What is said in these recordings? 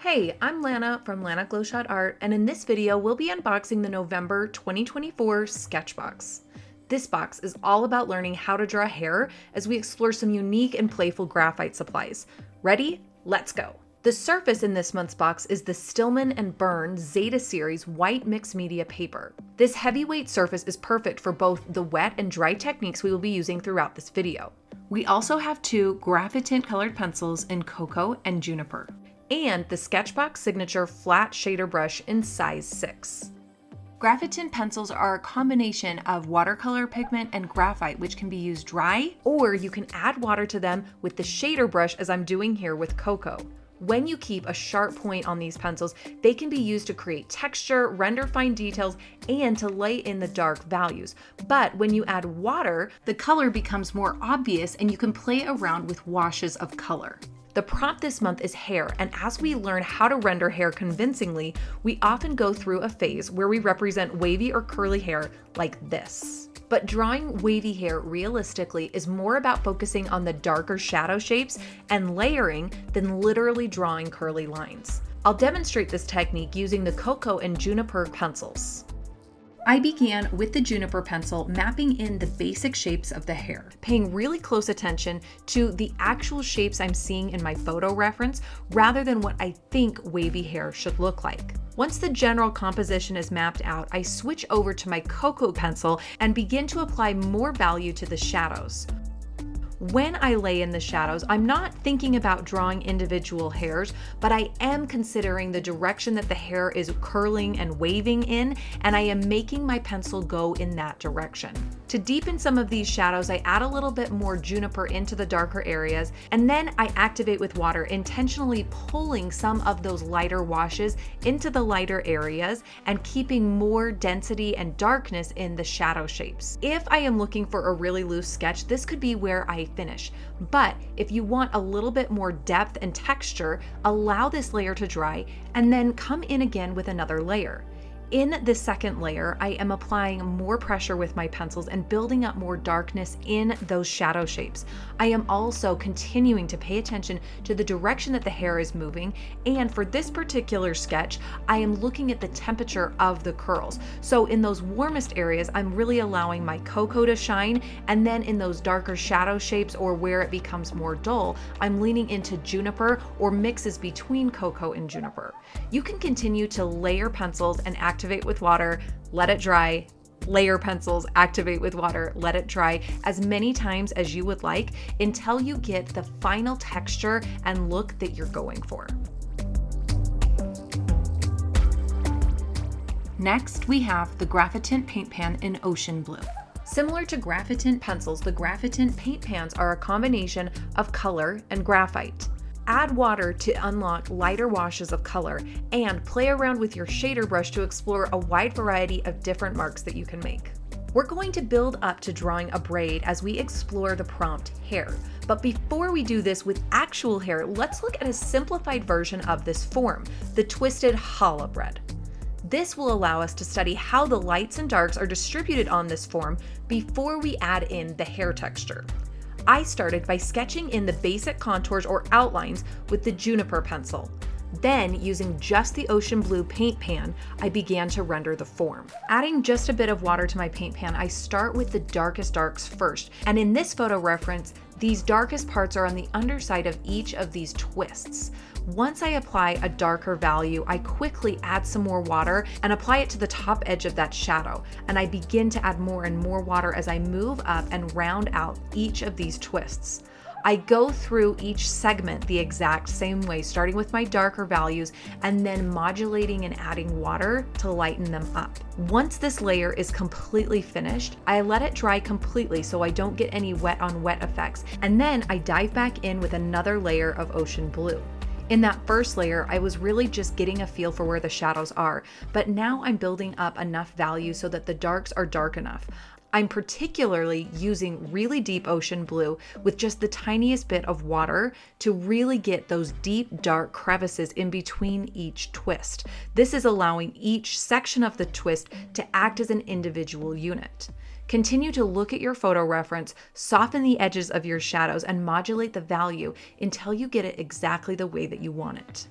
Hey, I'm Lana from Lana Glowshot Art, and in this video, we'll be unboxing the November 2024 SketchBox. This box is all about learning how to draw hair as we explore some unique and playful graphite supplies. Ready? Let's go! The surface in this month's box is the Stillman & Byrne Zeta Series white mixed media paper. This heavyweight surface is perfect for both the wet and dry techniques we will be using throughout this video. We also have two graphite colored pencils in Cocoa and Juniper, and the SketchBox Signature Flat Shader Brush in size 6. Graphite pencils are a combination of watercolor pigment and graphite, which can be used dry, or you can add water to them with the shader brush as I'm doing here with Cocoa. When you keep a sharp point on these pencils, they can be used to create texture, render fine details, and to lay in the dark values. But when you add water, the color becomes more obvious and you can play around with washes of color. The prompt this month is hair, and as we learn how to render hair convincingly, we often go through a phase where we represent wavy or curly hair like this. But drawing wavy hair realistically is more about focusing on the darker shadow shapes and layering than literally drawing curly lines. I'll demonstrate this technique using the Cocoa and Juniper pencils. I began with the Juniper pencil mapping in the basic shapes of the hair, paying really close attention to the actual shapes I'm seeing in my photo reference rather than what I think wavy hair should look like. Once the general composition is mapped out, I switch over to my Cocoa pencil and begin to apply more value to the shadows. When I lay in the shadows, I'm not thinking about drawing individual hairs, but I am considering the direction that the hair is curling and waving in, and I am making my pencil go in that direction. To deepen some of these shadows, I add a little bit more Juniper into the darker areas, and then I activate with water, intentionally pulling some of those lighter washes into the lighter areas and keeping more density and darkness in the shadow shapes. If I am looking for a really loose sketch, this could be where I finish. But if you want a little bit more depth and texture, allow this layer to dry and then come in again with another layer. In the second layer, I am applying more pressure with my pencils and building up more darkness in those shadow shapes. I am also continuing to pay attention to the direction that the hair is moving, and for this particular sketch, I am looking at the temperature of the curls. So in those warmest areas, I'm really allowing my Cocoa to shine, and then in those darker shadow shapes or where it becomes more dull, I'm leaning into Juniper or mixes between Cocoa and Juniper. You can continue to layer pencils and activate with water, let it dry, layer pencils, activate with water, let it dry as many times as you would like until you get the final texture and look that you're going for. Next, we have the graphite paint pan in Ocean Blue. Similar to graphite pencils, the graphite paint pans are a combination of color and graphite. Add water to unlock lighter washes of color and play around with your shader brush to explore a wide variety of different marks that you can make. We're going to build up to drawing a braid as we explore the prompt hair. But before we do this with actual hair, let's look at a simplified version of this form, the twisted challah braid. This will allow us to study how the lights and darks are distributed on this form before we add in the hair texture. I started by sketching in the basic contours or outlines with the Juniper pencil. Then, using just the Ocean Blue paint pan, I began to render the form. Adding just a bit of water to my paint pan, I start with the darkest darks first. And in this photo reference, these darkest parts are on the underside of each of these twists. Once I apply a darker value, I quickly add some more water and apply it to the top edge of that shadow. And I begin to add more and more water as I move up and round out each of these twists. I go through each segment the exact same way, starting with my darker values and then modulating and adding water to lighten them up. Once this layer is completely finished, I let it dry completely so I don't get any wet on wet effects, and then I dive back in with another layer of Ocean Blue. In that first layer, I was really just getting a feel for where the shadows are, but now I'm building up enough value so that the darks are dark enough. I'm particularly using really deep Ocean Blue with just the tiniest bit of water to really get those deep, dark crevices in between each twist. This is allowing each section of the twist to act as an individual unit. Continue to look at your photo reference, soften the edges of your shadows, and modulate the value until you get it exactly the way that you want it.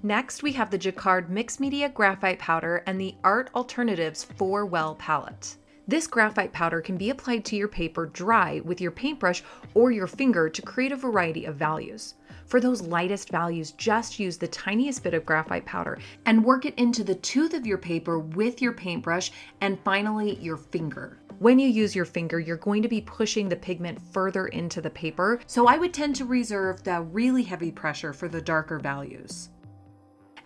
Next, we have the Jacquard Mixed Media Graphite Powder and the Art Alternatives 4-Well Palette. This graphite powder can be applied to your paper dry with your paintbrush or your finger to create a variety of values. For those lightest values, just use the tiniest bit of graphite powder and work it into the tooth of your paper with your paintbrush and finally your finger. When you use your finger, you're going to be pushing the pigment further into the paper, so I would tend to reserve the really heavy pressure for the darker values.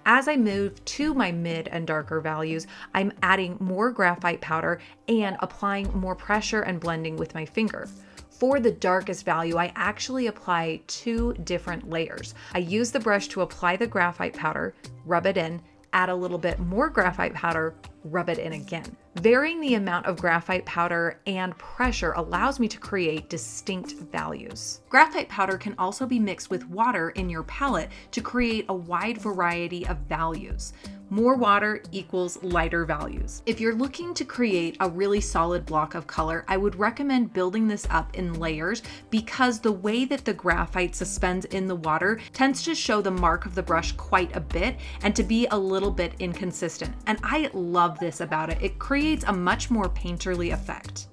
As I move to my mid and darker values, I'm adding more graphite powder and applying more pressure and blending with my finger. For the darkest value, I actually apply 2 different layers. I use the brush to apply the graphite powder, rub it in, add a little bit more graphite powder, rub it in again. Varying the amount of graphite powder and pressure allows me to create distinct values. Graphite powder can also be mixed with water in your palette to create a wide variety of values. More water equals lighter values. If you're looking to create a really solid block of color, I would recommend building this up in layers because the way that the graphite suspends in the water tends to show the mark of the brush quite a bit and to be a little bit inconsistent. And I love this about it. It creates a much more painterly effect.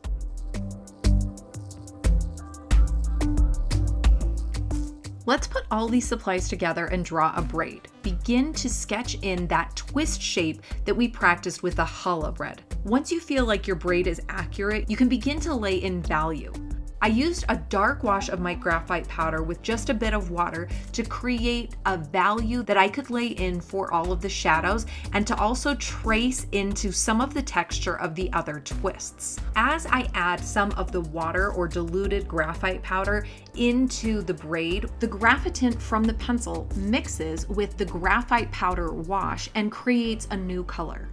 Let's put all these supplies together and draw a braid. Begin to sketch in that twist shape that we practiced with the challah bread. Once you feel like your braid is accurate, you can begin to lay in value. I used a dark wash of my graphite powder with just a bit of water to create a value that I could lay in for all of the shadows and to also trace into some of the texture of the other twists. As I add some of the water or diluted graphite powder into the braid, the graphitant from the pencil mixes with the graphite powder wash and creates a new color.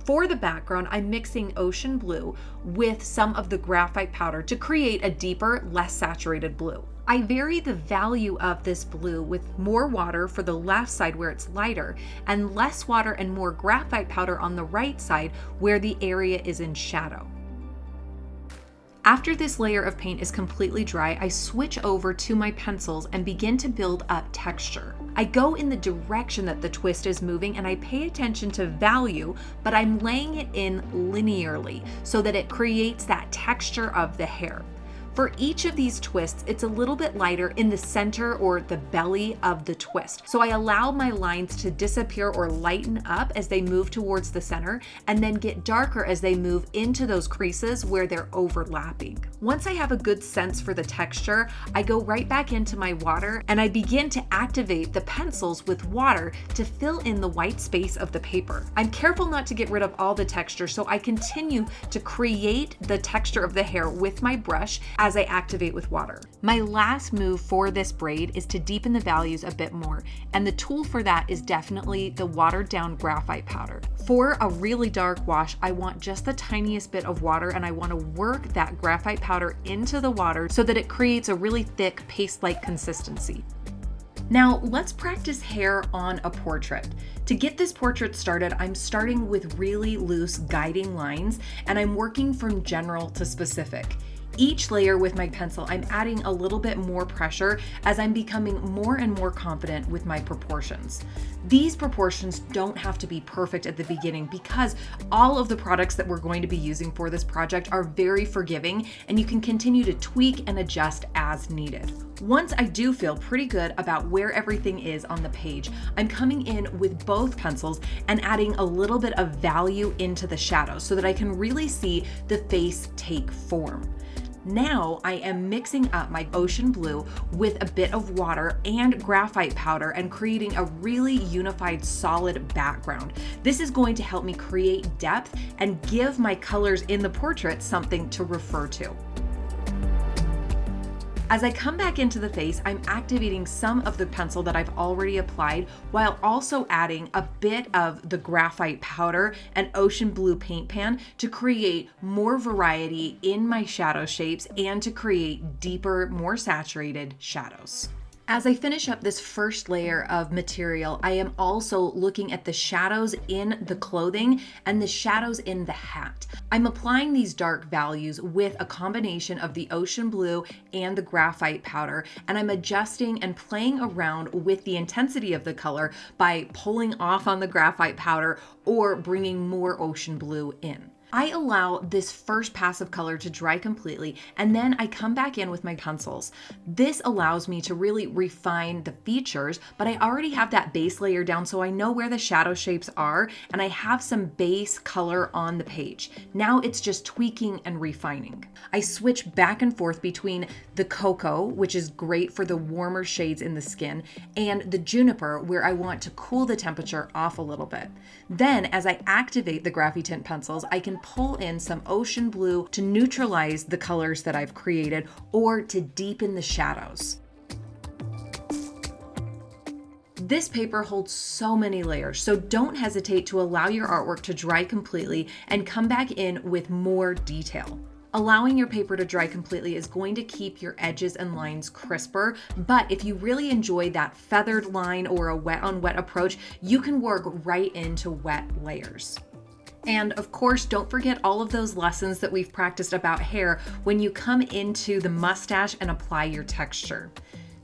For the background, I'm mixing ocean blue with some of the graphite powder to create a deeper, less saturated blue. I vary the value of this blue with more water for the left side where it's lighter and less water and more graphite powder on the right side where the area is in shadow. After this layer of paint is completely dry, I switch over to my pencils and begin to build up texture. I go in the direction that the twist is moving and I pay attention to value, but I'm laying it in linearly so that it creates that texture of the hair. For each of these twists, it's a little bit lighter in the center or the belly of the twist. So I allow my lines to disappear or lighten up as they move towards the center and then get darker as they move into those creases where they're overlapping. Once I have a good sense for the texture, I go right back into my water and I begin to activate the pencils with water to fill in the white space of the paper. I'm careful not to get rid of all the texture, so I continue to create the texture of the hair with my brush as I activate with water. My last move for this braid is to deepen the values a bit more, and the tool for that is definitely the watered down graphite powder. For a really dark wash, I want just the tiniest bit of water and I want to work that graphite powder into the water so that it creates a really thick paste-like consistency. Now let's practice hair on a portrait. To get this portrait started, I'm starting with really loose guiding lines and I'm working from general to specific. Each layer with my pencil, I'm adding a little bit more pressure as I'm becoming more and more confident with my proportions. These proportions don't have to be perfect at the beginning because all of the products that we're going to be using for this project are very forgiving and you can continue to tweak and adjust as needed. Once I do feel pretty good about where everything is on the page, I'm coming in with both pencils and adding a little bit of value into the shadows so that I can really see the face take form. Now I am mixing up my ocean blue with a bit of water and graphite powder and creating a really unified solid background. This is going to help me create depth and give my colors in the portrait something to refer to. As I come back into the face, I'm activating some of the pencil that I've already applied while also adding a bit of the graphite powder and ocean blue paint pan to create more variety in my shadow shapes and to create deeper, more saturated shadows. As I finish up this first layer of material, I am also looking at the shadows in the clothing and the shadows in the hat. I'm applying these dark values with a combination of the ocean blue and the graphite powder, and I'm adjusting and playing around with the intensity of the color by pulling off on the graphite powder or bringing more ocean blue in. I allow this first pass of color to dry completely, and then I come back in with my pencils. This allows me to really refine the features, but I already have that base layer down, so I know where the shadow shapes are, and I have some base color on the page. Now it's just tweaking and refining. I switch back and forth between the cocoa, which is great for the warmer shades in the skin, and the juniper, where I want to cool the temperature off a little bit. Then, as I activate the graphite pencils, I can pull in some ocean blue to neutralize the colors that I've created or to deepen the shadows. This paper holds so many layers, so don't hesitate to allow your artwork to dry completely and come back in with more detail. Allowing your paper to dry completely is going to keep your edges and lines crisper, but if you really enjoy that feathered line or a wet on wet approach, you can work right into wet layers. And of course, don't forget all of those lessons that we've practiced about hair when you come into the mustache and apply your texture.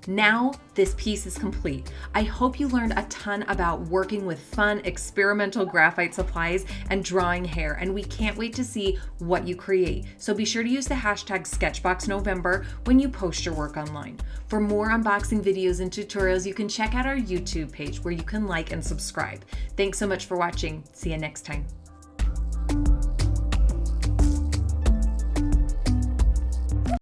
Now this piece is complete. I hope you learned a ton about working with fun experimental graphite supplies and drawing hair, and we can't wait to see what you create. So be sure to use the hashtag SketchBoxNovember when you post your work online. For more unboxing videos and tutorials, you can check out our YouTube page where you can like and subscribe. Thanks so much for watching. See you next time.